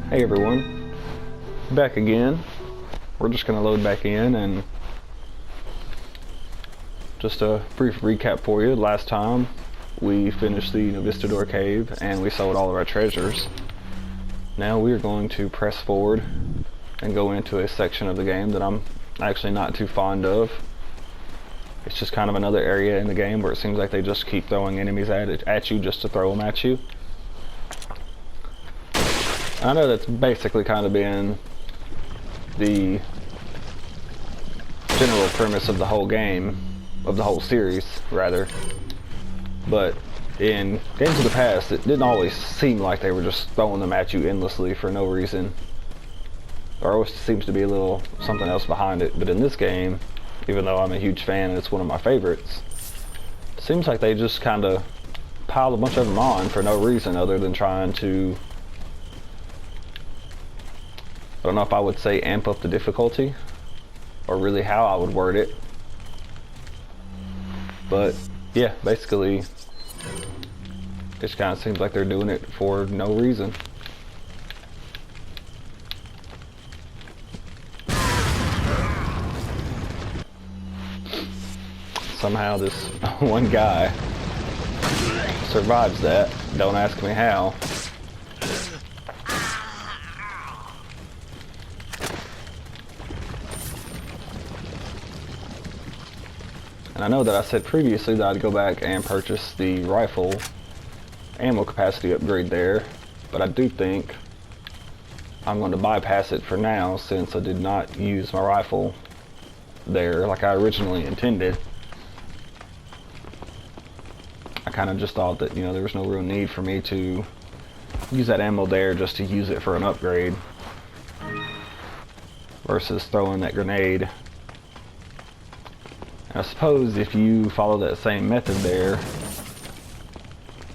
Hey everyone, back again. We're just going to load back in, and just a brief recap for you. Last time we finished the Novistador cave and we sold all of our treasures. Now we are going to press forward and go into a section of the game that I'm actually not too fond of. It's just kind of another area in the game where it seems like they just keep throwing enemies at you just to throw them at you. I know that's basically kind of been the general premise of the whole game, of the whole series, rather. But in games of the past, it didn't always seem like they were just throwing them at you endlessly for no reason. There always seems to be a little something else behind it. But in this game, even though I'm a huge fan and it's one of my favorites, it seems like they just kind of pile a bunch of them on for no reason other than trying to, I don't know if I would say amp up the difficulty, or really how I would word it. But yeah, basically, it just kind of seems like they're doing it for no reason. Somehow this one guy survives that. Don't ask me how. And I know that I said previously that I'd go back and purchase the rifle ammo capacity upgrade there, but I do think I'm going to bypass it for now since I did not use my rifle there like I originally intended. I kind of just thought that, there was no real need for me to use that ammo there just to use it for an upgrade versus throwing that grenade. I suppose if you follow that same method there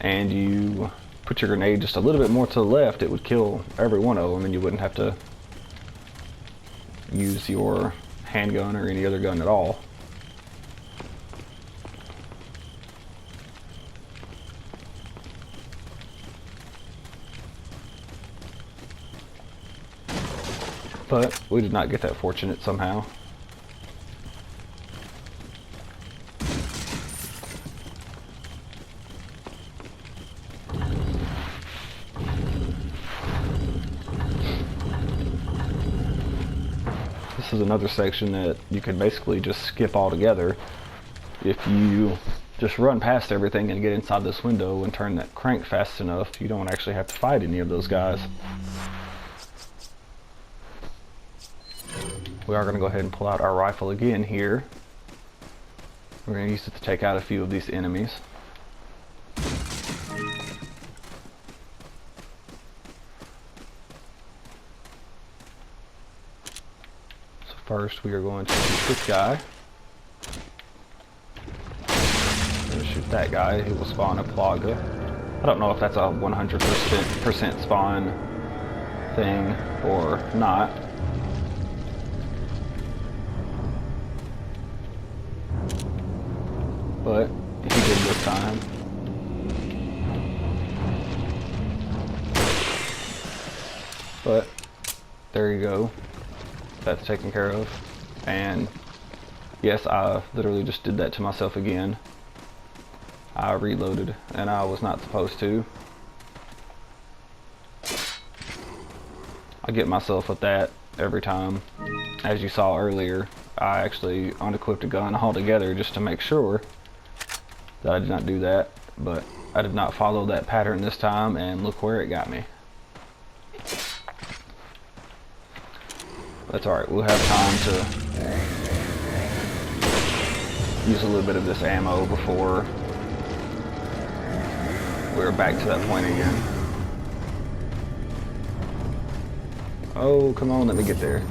and you put your grenade just a little bit more to the left, it would kill every one of them and you wouldn't have to use your handgun or any other gun at all. But we did not get that fortunate somehow. This is another section that you can basically just skip altogether if you just run past everything and get inside this window and turn that crank fast enough. You don't actually have to fight any of those guys. We are going to go ahead and pull out our rifle again here. We're going to use it to take out a few of these enemies. So first we are going to shoot this guy. We're going to shoot that guy who will spawn a Plaga. I don't know if that's a 100% spawn thing or not. But he did this time. But there you go. That's taken care of. And yes, I literally just did that to myself again. I reloaded and I was not supposed to. I get myself with that every time. As you saw earlier, I actually unequipped a gun altogether just to make sure that I did not do that, but I did not follow that pattern this time, and look where it got me. That's alright, we'll have time to use a little bit of this ammo before we're back to that point again. Oh, come on, let me get there.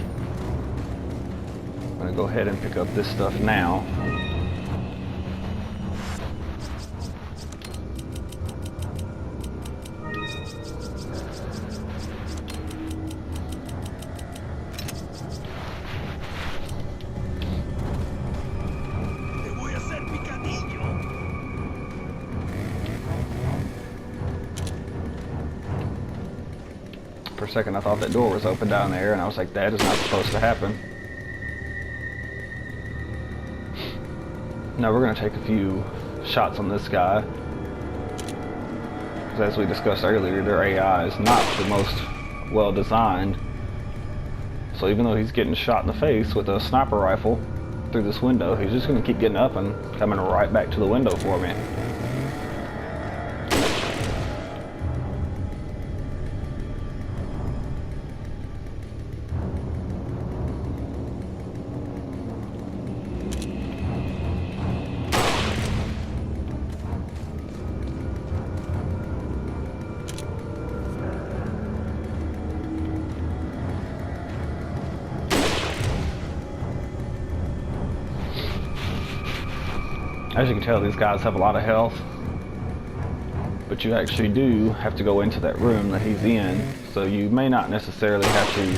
I'm gonna go ahead and pick up this stuff now. For a second I thought that door was open down there, and I was like, that is not supposed to happen. Now we're going to take a few shots on this guy. Because as we discussed earlier, their AI is not the most well designed. So even though he's getting shot in the face with a sniper rifle through this window, he's just going to keep getting up and coming right back to the window for me. As you can tell, these guys have a lot of health, but you actually do have to go into that room that he's in, so you may not necessarily have to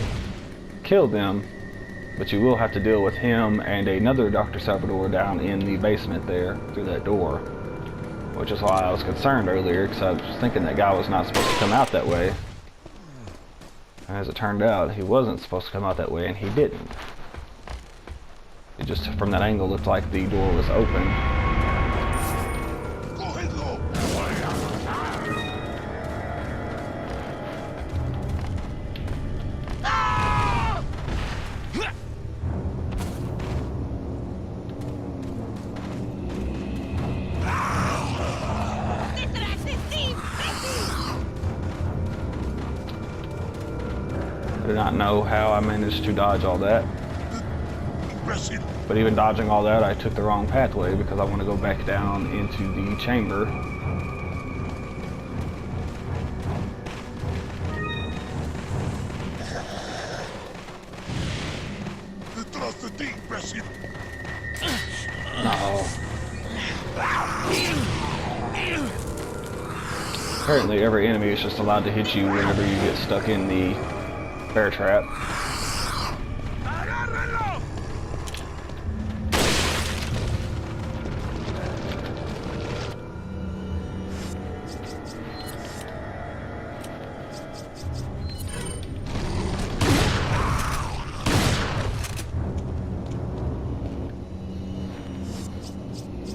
kill them, but you will have to deal with him and another Dr. Salvador down in the basement there through that door, which is why I was concerned earlier, because I was thinking that guy was not supposed to come out that way. And as it turned out, he wasn't supposed to come out that way, and he didn't. It just, from that angle, looked like the door was open. I do not know how I managed to dodge all that. But even dodging all that, I took the wrong pathway because I want to go back down into the chamber. No. Apparently every enemy is just allowed to hit you whenever you get stuck in the bear trap.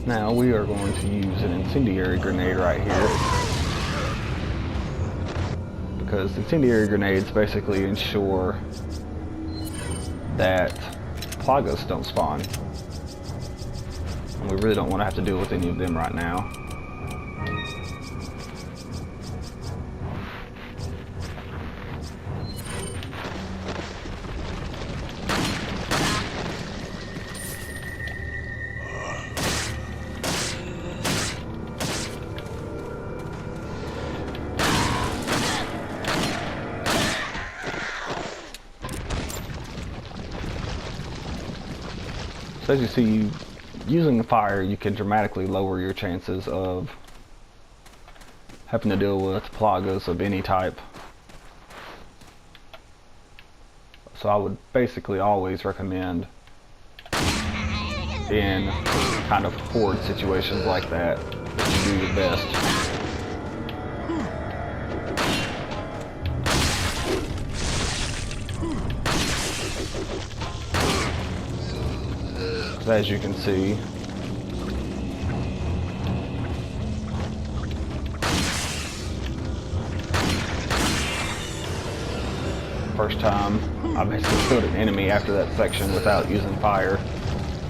Now we are going to use an incendiary grenade right here, because incendiary grenades basically ensure that plagas don't spawn, and we really don't want to have to deal with any of them right now. So as you see, using the fire, you can dramatically lower your chances of having to deal with plagas of any type. So I would basically always recommend, in kind of horde situations like that, that you do your best. As you can see, first time I basically killed an enemy after that section without using fire,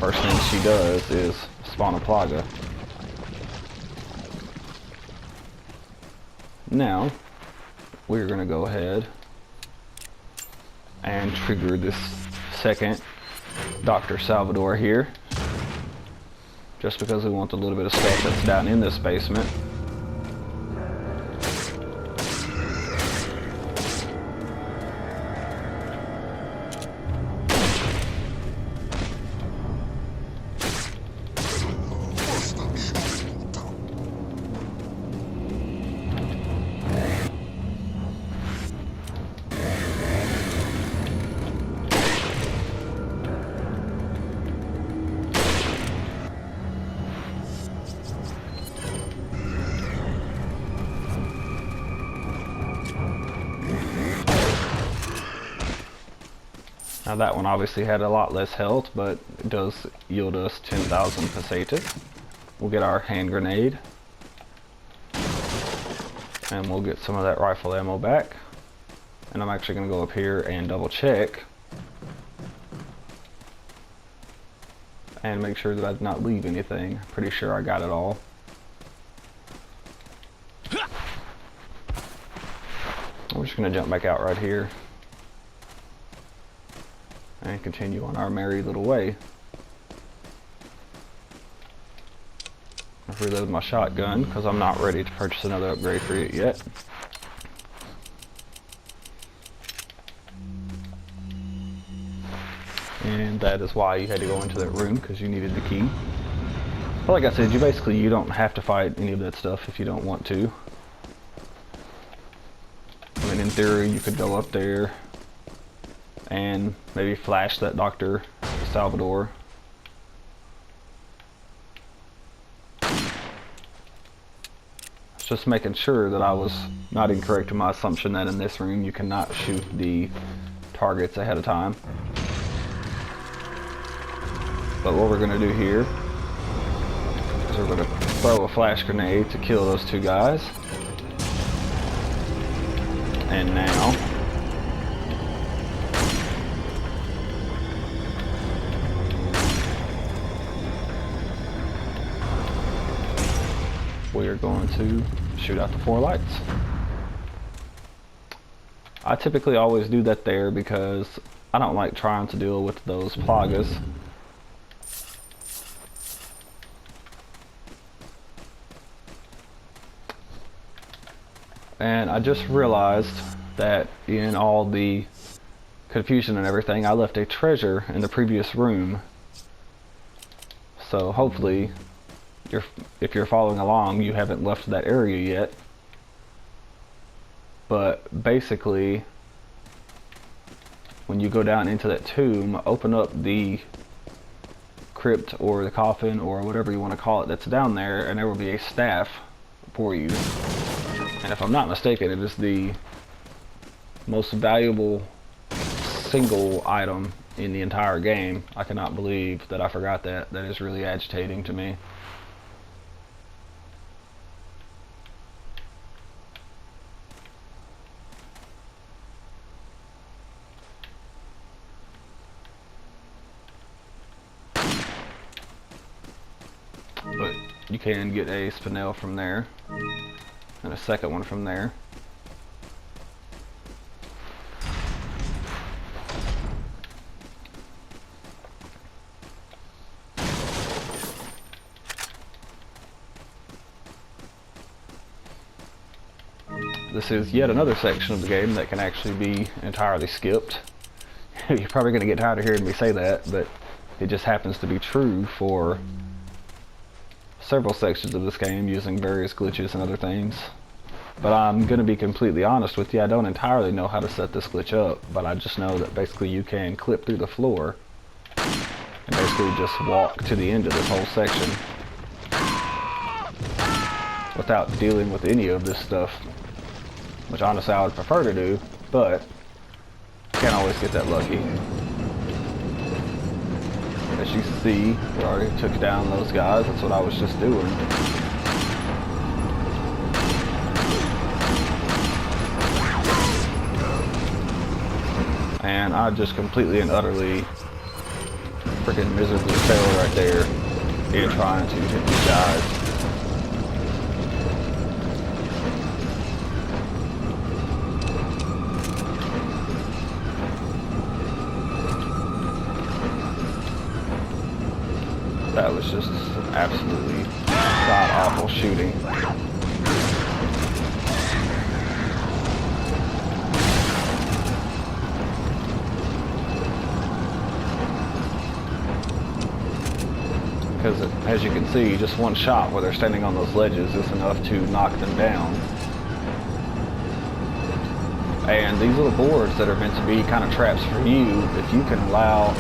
first thing she does is spawn a plaga. Now we're going to go ahead and trigger this second Dr. Salvador here, just because we want a little bit of stuff that's down in this basement. Now that one obviously had a lot less health, but it does yield us 10,000 pesetas. We'll get our hand grenade. And we'll get some of that rifle ammo back. And I'm actually going to go up here and double check. And make sure that I did not leave anything. Pretty sure I got it all. We're just going to jump back out right here. And continue on our merry little way. I'll reload my shotgun because I'm not ready to purchase another upgrade for it yet. And that is why you had to go into that room, because you needed the key. But like I said, you don't have to fight any of that stuff if you don't want to. I mean, in theory, you could go up there and maybe flash that Dr. Salvador. Just making sure that I was not incorrect in my assumption that in this room you cannot shoot the targets ahead of time. But what we're going to do here is we're going to throw a flash grenade to kill those two guys. And now we are going to shoot out the 4 lights. I typically always do that there because I don't like trying to deal with those plagas. And I just realized that in all the confusion and everything, I left a treasure in the previous room. So hopefully, if you're following along, you haven't left that area yet. But basically, when you go down into that tomb, open up the crypt or the coffin or whatever you want to call it that's down there, and there will be a staff for you. And if I'm not mistaken, it is the most valuable single item in the entire game. I cannot believe that I forgot that. That is really agitating to me. But you can get a spinel from there. And a second one from there. This is yet another section of the game that can actually be entirely skipped. You're probably going to get tired of hearing me say that, but it just happens to be true for several sections of this game using various glitches and other things. But I'm going to be completely honest with you, I don't entirely know how to set this glitch up, but I just know that basically you can clip through the floor and basically just walk to the end of this whole section without dealing with any of this stuff, which honestly I would prefer to do, but can't always get that lucky. As you see, we already took down those guys. That's what I was just doing. And I just completely and utterly freaking miserably failed right there in trying to hit these guys. That was just absolutely god-awful shooting. Because as you can see, just one shot where they're standing on those ledges is enough to knock them down. And these little boards that are meant to be kind of traps for you, if you can allow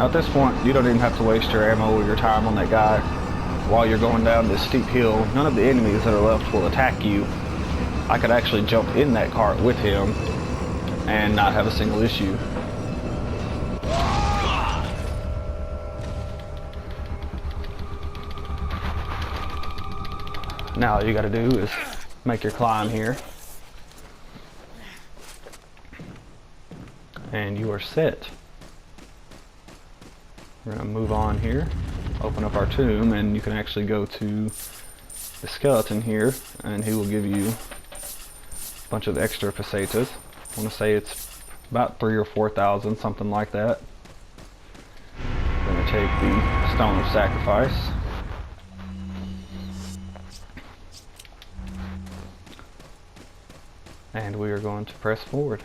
Now at this point, you don't even have to waste your ammo or your time on that guy. While you're going down this steep hill, none of the enemies that are left will attack you. I could actually jump in that cart with him and not have a single issue. Now all you gotta do is make your climb here. And you are set. We're gonna move on here, open up our tomb, and you can actually go to the skeleton here, and he will give you a bunch of extra pesetas. I want to say it's about 3,000 or 4,000, something like that. I'm gonna take the stone of sacrifice. And we are going to press forward.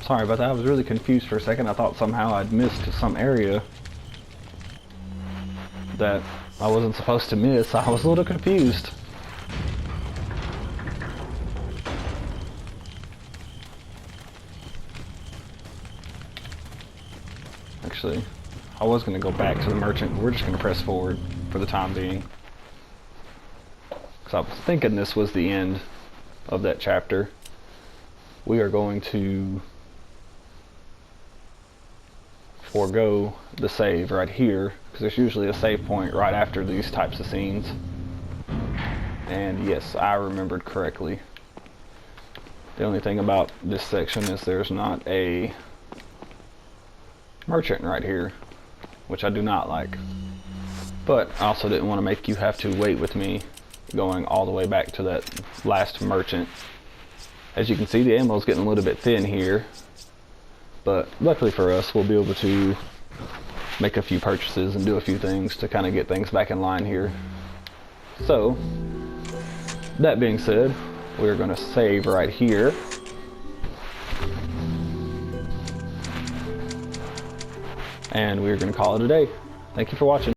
Sorry about that, I was really confused for a second. I thought somehow I'd missed some area that I wasn't supposed to miss. I was a little confused. Actually, I was going to go back to the merchant. We're just going to press forward for the time being. Because I was thinking this was the end of that chapter. We are going to forego the save right here, because there's usually a save point right after these types of scenes. And yes, I remembered correctly. The only thing about this section is there's not a merchant right here, which I do not like. But I also didn't want to make you have to wait with me going all the way back to that last merchant. As you can see, the ammo is getting a little bit thin here. But luckily for us, we'll be able to make a few purchases and do a few things to kind of get things back in line here. So, that being said, we're going to save right here. And we're going to call it a day. Thank you for watching.